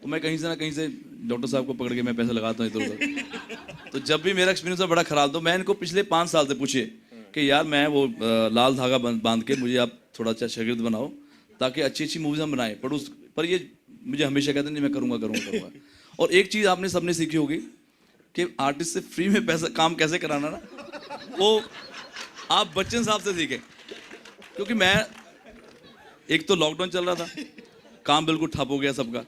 तो मैं कहीं से ना कहीं से डॉक्टर साहब को पकड़ के मैं पैसे लगाता हूँ इधर उधर। तो जब भी मेरा एक्सपीरियंस है बड़ा खराब, तो मैं इनको पिछले 5 साल से पूछे कि यार मैं वो लाल धागा बांध के मुझे आप थोड़ा अच्छा शागिर्द बनाओ ताकि अच्छी अच्छी मूवीज हम बनाएं। पर ये मुझे हमेशा कहते नहीं मैं करूँगा करूँगा करूँगा। और एक चीज़ आपने सबने सीखी होगी कि आर्टिस्ट से फ्री में पैसा काम कैसे कराना ना, वो आप बच्चन साहब से सीखें। क्योंकि मैं एक तो लॉकडाउन चल रहा था, काम बिल्कुल ठप हो गया सबका,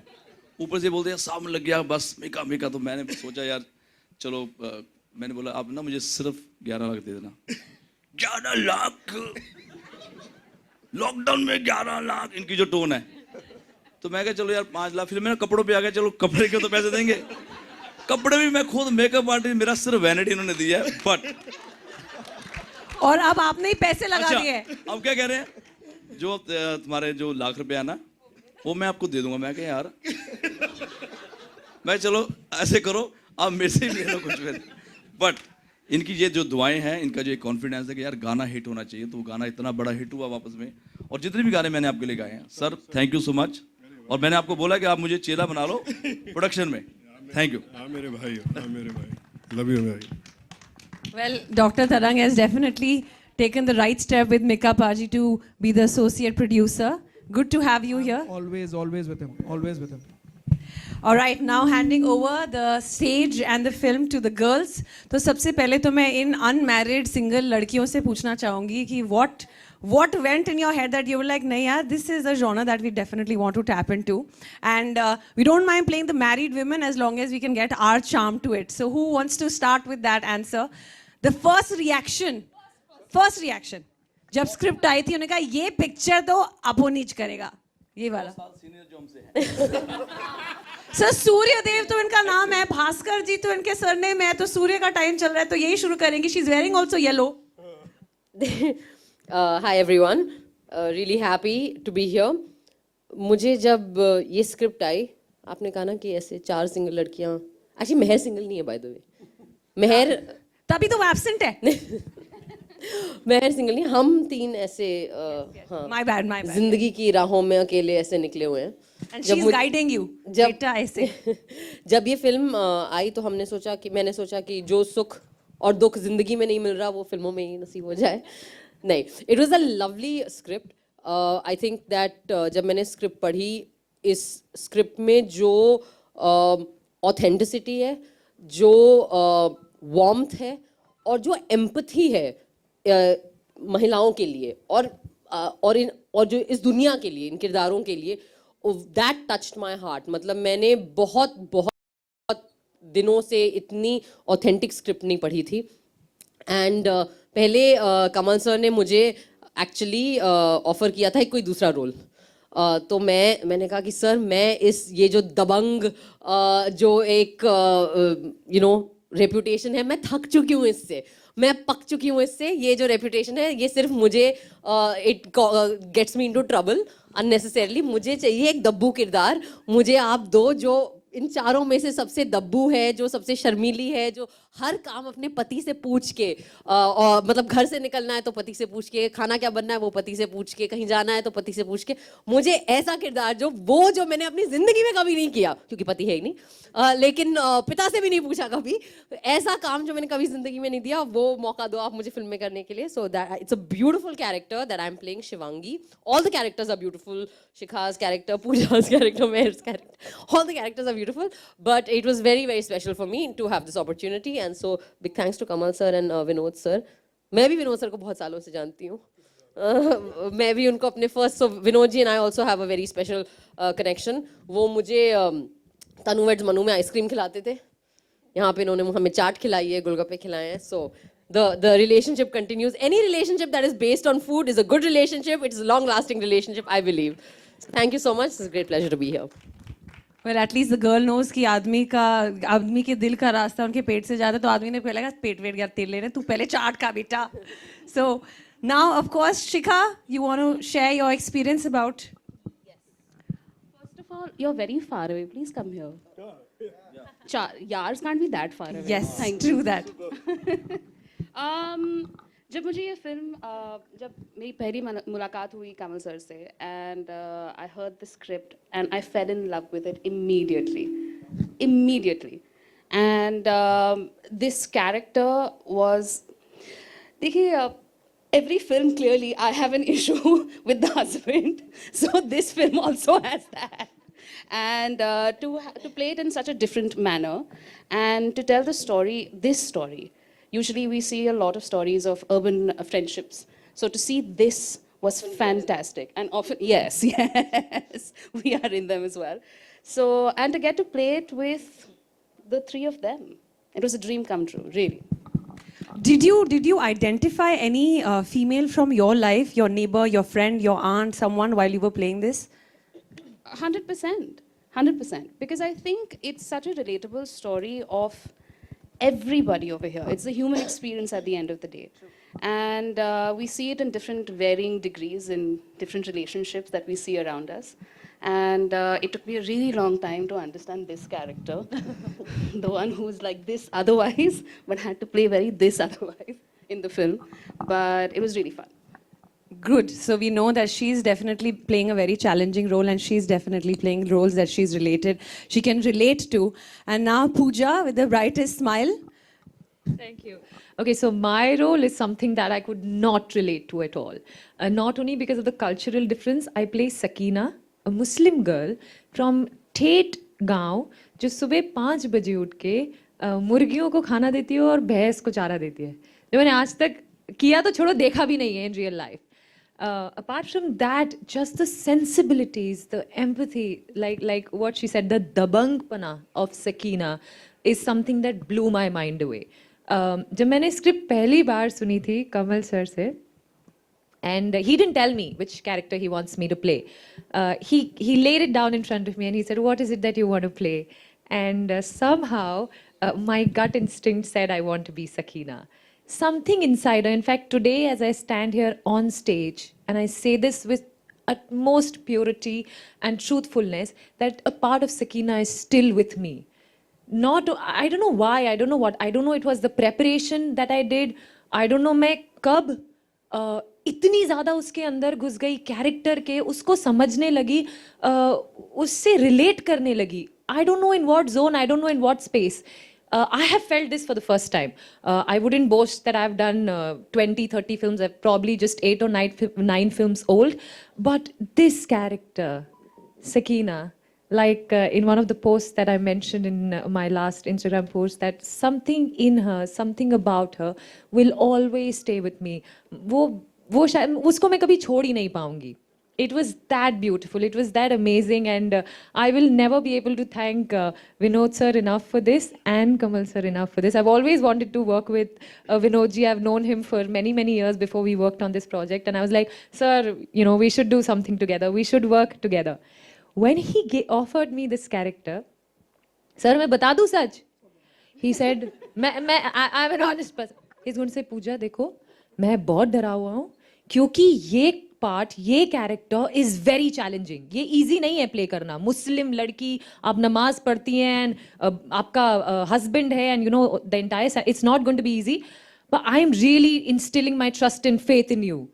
ऊपर से बोलते हैं सावन लग गया बस मेका मेका। तो मैंने सोचा यार चलो मैंने बोला आप ना मुझे सिर्फ 11 लाख दे देना। 11 लाख लॉकडाउन में 11 लाख, इनकी जो टोन है। तो मैं कहा चलो यार 5 लाख। फिर मैंने कपड़ों पे आ गया, चलो कपड़े के तो पैसे देंगे, कपड़े भी मैं खुद मेकअप आर्टिस्ट, मेरा सिर्फ वैनिटी इन्होंने दिया है। बट और अब आपने ही पैसे लगा दिए। अब क्या कह रहे हैं, जो तुम्हारे जो लाख रुपया ना वो मैं आपको दे दूंगा। मैं कहा यार मैं चलो ऐसे करो आप मेरे से ही ले लो कुछ फिर। बट इनकी ये जो दुआएं हैं, इनका जो एक कॉन्फिडेंस है कि यार गाना हिट होना चाहिए, तो वो गाना इतना बड़ा हिट हुआ वापस में। और जितने भी गाने मैंने आपके लिए गाए हैं sir, thank you so much. और मैंने आपको बोला कि आप मुझे चेला बना लो प्रोडक्शन में। Thank you. हाँ मेरे भाई, हाँ मेरे भाई, लव यू भाई। Well, Dr. Tarang has definitely taken the right step with Mika Paji to be the associate producer. Good to have you here. Always with him. Always with him. All right, now handing over the stage and the film to the girls. तो सबसे पहले तो मैं इन unmarried single लड़कियों से पूछना चाहूँगी कि what went in your head that you were like, नहीं यार, this is a genre that we definitely want to tap into, and we don't mind playing the married women as long as we can get our charm to it. So who wants to start with that answer? The first reaction जब script I थी उन्होंने कहा ये picture तो अपोनीच करेगा, ये वाला। Sir Suryadev तो इनका नाम है, भास्कर जी तो इनके सरनेम है, तो सूर्य का टाइम चल रहा है तो यही शुरू करेंगे। She is wearing also yellow. Hi everyone, really happy to be here. मुझे जब ये स्क्रिप्ट आई, आपने कहा ना कि ऐसे 4 सिंगल लड़कियां, एक्चुअली मेहर सिंगल नहीं है बाय द वे, मेहर तभी तो वो एब्सेंट है। मेहर सिंगल नहीं, हम 3 ऐसे हाँ, My bad. जिंदगी की राहों में अकेले ऐसे निकले हुए हैं। And she is guiding you. बेटा ऐसे। जब ये फिल्म आई तो मैंने सोचा कि जो सुख और दुख जिंदगी में नहीं मिल रहा वो फिल्मों में ही नसीब हो जाए। नहीं, it was a lovely script. I think that जब मैंने स्क्रिप्ट पढ़ी, इस स्क्रिप्ट में जो ऑथेंटिसिटी है, जो वार्मथ है और जो एम्पथी है महिलाओं के लिए और जो इस दुनिया के लिए, इन किरदारों के लिए, दैट टच्ड माई हार्ट। मतलब मैंने बहुत दिनों से इतनी ऑथेंटिक स्क्रिप्ट नहीं पढ़ी थी। एंड पहले कमल सर ने मुझे एक्चुअली ऑफर किया था कोई दूसरा रोल। तो मैंने कहा कि सर मैं ये जो दबंग जो एक रेपुटेशन है, मैं थक चुकी हूँ इससे, मैं पक चुकी हूँ इससे। ये जो रेपुटेशन है ये सिर्फ मुझे it gets me into trouble unnecessarily. मुझे चाहिए एक दब्बू किरदार, मुझे आप दो जो इन चारों में से सबसे दब्बू है, जो सबसे शर्मीली है, जो हर काम अपने पति से पूछ के और मतलब घर से निकलना है तो पति से पूछ के, खाना क्या बनना है वो पति से पूछ के, कहीं जाना है तो पति से पूछ के। मुझे ऐसा किरदार जो मैंने अपनी जिंदगी में कभी नहीं किया, क्योंकि पति है ही नहीं, लेकिन पिता से भी नहीं पूछा कभी, ऐसा काम जो मैंने कभी जिंदगी में नहीं दिया, वो मौका दो आप मुझे फिल्म में करने के लिए। So that it's a beautiful character that I am playing Shivangi. All the characters are beautiful, शिखा's character, Pooja's character, Meher's character, all the characters are beautiful, but it was very special for me to have this opportunity, and so big thanks to Kamal sir and Vinod sir. मैं भी Vinod sir को बहुत सालों से जानती हूँ, मैं भी उनको अपने first, so Vinod ji and I also have a very special connection. वो मुझे तनु वेड्स मनु में आइसक्रीम खिलाते थे, यहाँ पे इन्होंने हमें चाट खिलाई है, गोलगप्पे खिलाए हैं। So the relationship continues. Any relationship that is based on food is a good relationship. It's a long lasting relationship, I believe. Thank you so much. It's a great pleasure to be here. Well, at least the girl knows कि आदमी के दिल का रास्ता उनके पेट से जाता है, तो आदमी ने पहले कहा पेट वेट गया तेल ले रहे, तू पहले चाट का बेटा। So now of course Shikha, you want to share your experience about? Yes. First of all, you're very far away. Please come here. Yars can't be that far away. Yes, Thank true you. that. जब मुझे ये film जब मेरी पहली मुलाकात हुई कमल sir से and I heard the script and I fail in love with it immediately and this character was देखिए every film clearly I have an issue with the husband, so this film also has that. And to play it in such a different manner and to tell the story, this story. Usually we see a lot of stories of urban friendships. So to see this was fantastic. And often, yes, yes, we are in them as well. So, and to get to play it with the three of them, it was a dream come true, really. Did you identify any female from your life, your neighbor, your friend, your aunt, someone while you were playing this? 100%. 100%. Because I think it's such a relatable story of everybody over here. It's the human experience at the end of the day. And we see it in different varying degrees in different relationships that we see around us. And it took me a really long time to understand this character, the one who's like this otherwise, but had to play very this otherwise in the film. But it was really fun. Good. So we know that she's definitely playing a very challenging role, and she's definitely playing roles that she can relate to. And now Pooja with the brightest smile. Thank you. Okay, so my role is something that I could not relate to at all. Not only because of the cultural difference, I play Sakina, a Muslim girl from ठेठ गांव जो सुबह 5 बजे उठ के मुर्गियों को खाना देती है और भैंस को चारा देती है, जो मैंने आज तक किया तो छोड़ो, देखा भी नहीं है in real life. Apart from that, just the sensibilities, the empathy, like what she said, the dabangpana of Sakina is something that blew my mind away. जब मैंने स्क्रिप्ट पहली बार सुनी थी कमल सर से, and he didn't tell me which character he wants me to play. He laid it down in front of me and he said, "What is it that you want to play?" And somehow my gut instinct said, "I want to be Sakina." Something inside her. In fact, today as I stand here on stage, and I say this with utmost purity and truthfulness, that a part of Sakina is still with me. I don't know why, I don't know what, I don't know, it was the preparation that I did. I don't know मैं कब इतनी ज़्यादा उसके अंदर घुस गई character के, उसको समझने लगी, उससे रिलेट करने लगी. I don't know in what zone, I don't know in what space. I have felt this for the first time. I wouldn't boast that I've done 20, 30 films. I'm probably just 8 or 9 films old. But this character, Sakina, like in one of the posts that I mentioned in my last Instagram post, that something in her, something about her will always stay with me. वो शायद उसको मैं कभी छोड़ ही नहीं पाऊंगी. It was that beautiful, it was that amazing, and I will never be able to thank Vinod sir enough for this, and Kamal sir enough for this. I've always wanted to work with Vinod ji. I've known him for many, many years before we worked on this project, and I was like, "Sir, you know, we should do something together. We should work together." When he offered me this character, "Sir, मैं बता दूँ सच?" He said, I'm an honest person. He's going to say, "Pooja, देखो, मैं बहुत डरा हुआ हूँ, क्योंकि ये पार्ट, ये कैरेक्टर इज वेरी चैलेंजिंग. ये इजी नहीं है प्ले करना. मुस्लिम लड़की, आप नमाज पढ़ती हैं, आपका हस्बैंड है, and you know the entire, it's not going to be easy, but I am really instilling my trust and faith in you."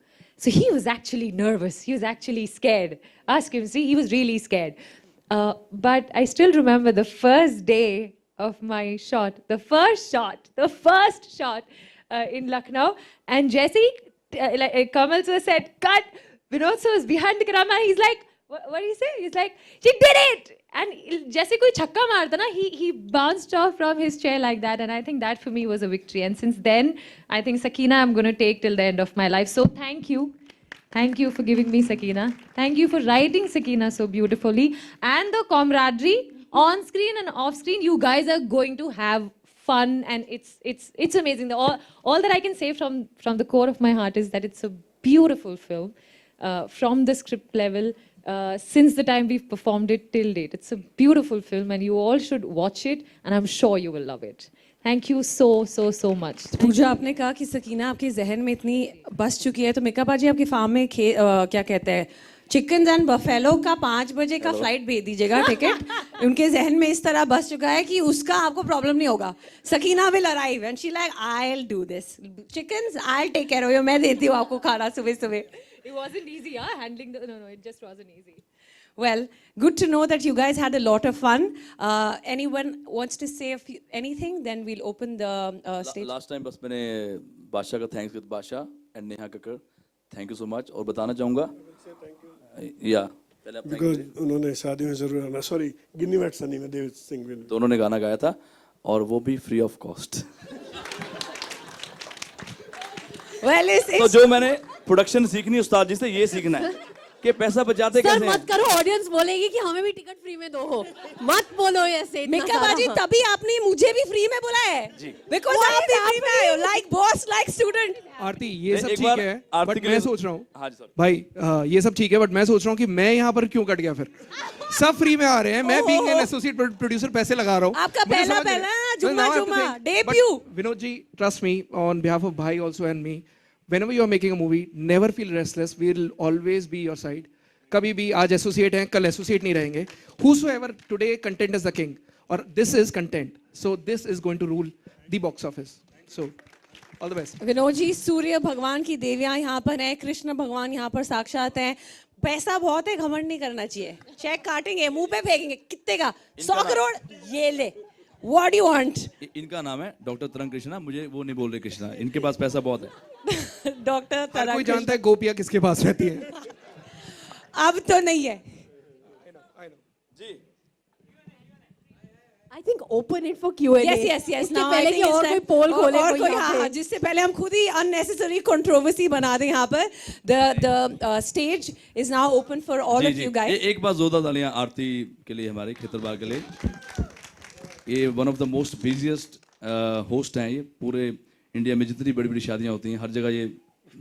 So he was actually nervous. He was actually scared. Ask him, see, he was really scared. But I still remember the first day of my shot, the first shot in Lucknow, and Jesse, Kamal sir said, "Cut." Vinod sir was behind the camera. He's like, what did he say? He's like, "She did it!" And जैसे कोई छक्का मारता ना, he bounced off from his chair like that, and I think that for me was a victory. And since then, I think Sakina I'm going to take till the end of my life. So thank you for giving me Sakina. Thank you for writing Sakina so beautifully, and the camaraderie on screen and off screen. You guys are going to have fun, and it's amazing. All that I can say from the core of my heart is that it's a beautiful film, from the script level, since the time we've performed it till date. It's a beautiful film, and you all should watch it, and I'm sure you will love it. Thank you so much. पूजा, आपने कहा कि सकीना आपके जहन में इतनी बस चुकी है, तो मेकअप बाजी आपके फार्म में क्या कहते हैं, चिकन एंड बफेलो का 5 बजे का फ्लाइट भेज दीजिएगा टिकट। उनके जहन में इस तरह बस चुका है कि उसका आपको प्रॉब्लम नहीं होगा। Sakina will arrive and she like I will do this, chickens I will take care of you, मैं देती हूँ आपको खाना सुबह सुबह। It wasn't easy, yeah, handling the. No, it just wasn't easy. Well, good to know that you guys had a lot of fun. Anyone wants to say anything? Then we'll open the stage. Last time बस मैंने बादशाह का thanks with बादशाह and Neha Kakkar, thank you so much. और बताना चाहूँगा या पहले आप बिकॉज उन्होंने शादी में जरूर आना, सॉरी गिन्नी मैट सनी में देव सिंह विल, तो उन्होंने गाना गाया था और वो भी फ्री ऑफ कॉस्ट। Well, तो जो मैंने प्रोडक्शन सीखनी उस्ताद जी से ये सीखना है कि पैसा बचाते सर कैसे मत हैं। करो, ऑडियंस बोलेगी कि हमें भी टिकट फ्री में दो। मत बोलो ऐसे इतना मिक्का बाजी, सारा। तभी आपने मुझे भी फ्री में बुलाया है। Because आप भी फ्री में आए हो, like boss, like student. आरती ये सब एक ठीक बार है, आरती बट के मैं लिए- सोच रहा हूँ हाँ जी सर। भाई ये सब ठीक है, बट मैं सोच रहा हूँ कि मैं यहाँ पर क्यों कट गया फिर। सब फ्री में आ रहे हैं, मैं बीइंग एन एसोसिएट प्रोड्यूसर पैसे लगा रहा हूँ। आपका मुझे पहला समझ नहीं- पहला So जुम्मा now I have to जुम्मा, think, debut. but Vinod ji, trust me on behalf of भाई also and me, whenever you are making a movie, never feel restless. We will always be your side. कभी भी आज associate हैं, कल associate नहीं रहेंगे। Whosoever today content is the king, और this is content. So this is going to rule the box office. So all the best. Vinod ji, सूर्य भगवान की देवियां यहाँ पर हैं, कृष्ण भगवान यहाँ पर साक्षात हैं। पैसा बहुत है, घमंड नहीं करना चाहिए। चेक काटेंगे, मुंह पे फेंकेंगे, कितने का? 100 करोड़, ये ले। What do you want? इनका नाम है डॉक्टर तरंग कृष्णा, मुझे वो नहीं बोल रहे कृष्णा, इनके पास पैसा बहुत है। डॉक्टर हर तरंग कोई जानता है गोपिया किसके पास रहती है। अब तो नहीं है। I think open it for Q&A. Yes. इसके Now I पहले think कि it's और time- कोई पोल खोले और कोई कोई, यहाँ हाँ, पे। जिससे पहले हम खुद ही unnecessary controversy बना दें यहाँ पर। The stage is now open for all ji of ji, you guys. एक बार जोरदार तालियां आरती के लिए, हमारे खितरबाग के लिए। ये one of the most busiest host हैं, ये पूरे इंडिया में जितनी बड़ी बड़ी शादियां होती हैं हर जगह ये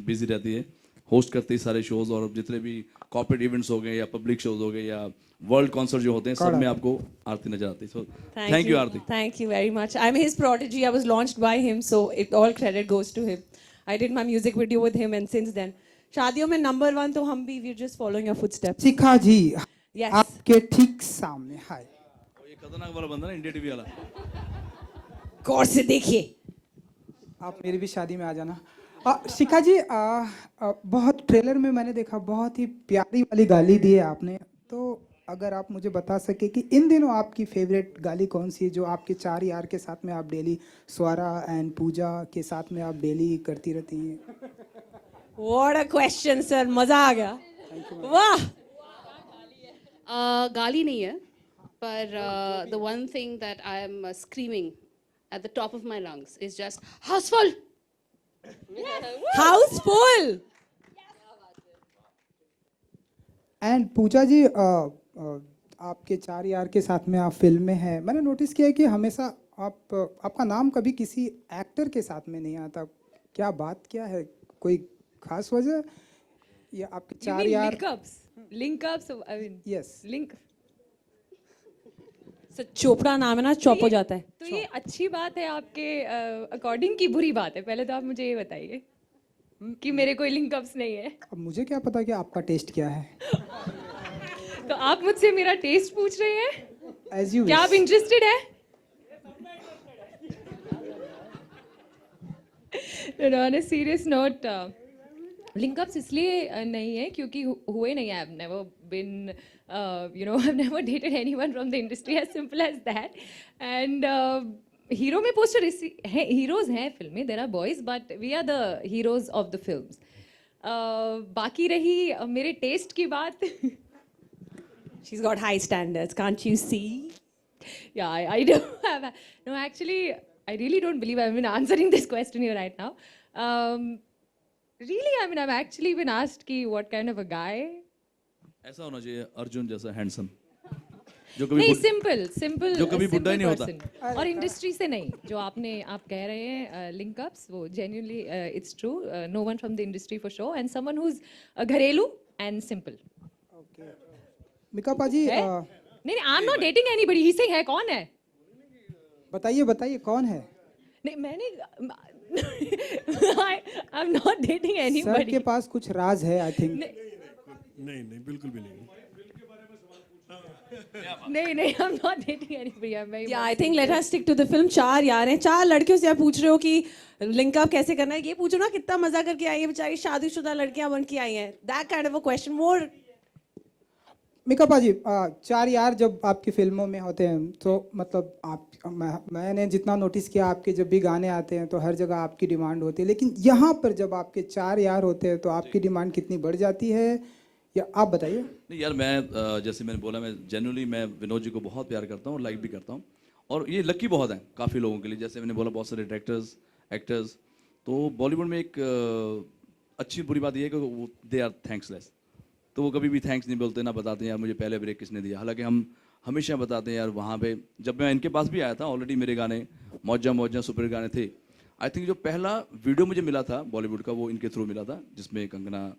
बिजी रहती है, होस्ट करती है सारे शोज, और जितने भी कॉर्पोरेट इवेंट्स हो गए या पब्लिक शोज हो गए या वर्ल्ड कॉन्सर्ट जो होते हैं, सब में आपको आरती नजर आती है। So thank you Aarti. Thank you very much. I'm his prodigy. I was launched by him, so all credit goes to him. I did my music video with him, and since then, शादियों में number 1 तो हम भी, we're just following your footsteps. Shikha ji, Yes. आपके ठीक सामने। हाय, ये खतरनाक वाला बंदा ना, इंडिया टीवी वाला। गौर से देखिए। आप मेरी भी शादी में आ जाना। शिखा जी, बहुत ट्रेलर में मैंने देखा, बहुत ही प्यारी वाली गाली दी है आपने, तो अगर आप मुझे बता सके कि इन दिनों आपकी फेवरेट गाली कौन सी है, जो आपके 4 यार के साथ में आप डेली, स्वरा एंड पूजा के साथ में आप डेली करती रहती हैं। What a question, sir. मजा आ गया। वाह। गाली नहीं है, पर the one thing that I am screaming at the top of my lungs is just houseful. House full. And Pooja ji, आपके 4 यार के साथ में आप फिल्म में हैं, मैंने नोटिस किया है कि हमेशा आपका नाम कभी किसी एक्टर के साथ में नहीं आता। क्या बात क्या है, कोई खास वजह, या आपके 4 यार? Link-ups, I mean, yes, link. Sir Chopra नाम है ना, चौप हो जाता है। तो ये अच्छी बात है आपके अकॉर्डिंग की बुरी बात है? पहले तो आप मुझे ये बताइए कि मेरे कोई लिंकअप्स नहीं है। अब मुझे क्या पता कि आपका टेस्ट क्या है। तो आप मुझसे मेरा टेस्ट पूछ रहे हैं? एज यू क्या आप इंटरेस्टेड है? On a serious note, link-ups इसलिए नहीं है क्योंकि हुए नहीं है। I've never been, I've never dated anyone from the industry, as simple as that. And hero में पोस्टर है, हीरोज हैं फिल्म में, there are boys, but we are the heroes of the films. बाकी रही मेरे टेस्ट की बात, She's got high standards, can't you see? yeah, I do have. No, actually, I really don't believe I've been answering this question here right now. Really, I mean, I've actually been asked कि what kind of a guy. ऐसा होना चाहिए अर्जुन जैसा handsome, जो कभी नहीं, simple जो कभी बुड्ढा ही नहीं होता। होता। और इंडस्ट्री से नहीं, जो आप कह रहे हैं लिंकअप्स, वो genuinely it's true. No one from the industry for show, and someone who is घरेलू एंड सिंपल। मिका पाजी, नहीं, I am not dating anybody. ही से है, कौन है? बताइए कौन है? नहीं, मैंने I am not dating sir anybody. के पास कुछ राज है, आई थिंक। नहीं नहीं बिल्कुल भी नहीं नहीं, I'm not dating anybody. I'm very. Yeah, I think let us stick to the film. 4 यार हैं, 4 लड़कियों से आप पूछ रहे हो कि लिंक अप कैसे करना है, ये पूछो ना कितना मजा करके आई है बेचारी, शादीशुदा लड़कियां बन के आई हैं. That kind of a question more. Mika पाजी 4 यार जब आपकी फिल्मों में होते हैं तो मतलब मैंने जितना नोटिस किया आपके जब भी गाने आते हैं तो हर जगह आपकी डिमांड होती है, लेकिन यहाँ पर जब आपके 4 यार होते हैं तो आपकी डिमांड कितनी बढ़ जाती है, या आप बताइए. नहीं यार, मैं जैसे मैंने बोला, मैं जेन्युइनली मैं विनोद जी को बहुत प्यार करता हूँ और लाइक भी करता हूँ, और ये लकी बहुत है काफ़ी लोगों के लिए. जैसे मैंने बोला बहुत सारे डायरेक्टर्स एक्टर्स, तो बॉलीवुड में एक अच्छी बुरी बात ये है कि दे आर थैंक्सलेस. तो वो कभी भी थैंक्स नहीं बोलते, ना बताते हैं यार मुझे पहले ब्रेक किसने दिया. हालांकि हम हमेशा बताते हैं यार. वहाँ पे जब मैं इनके पास भी आया था, ऑलरेडी मेरे गाने मौजा मौजा सुपर गाने थे. आई थिंक जो पहला वीडियो मुझे मिला था बॉलीवुड का वो इनके थ्रू मिला था, जिसमें कंगना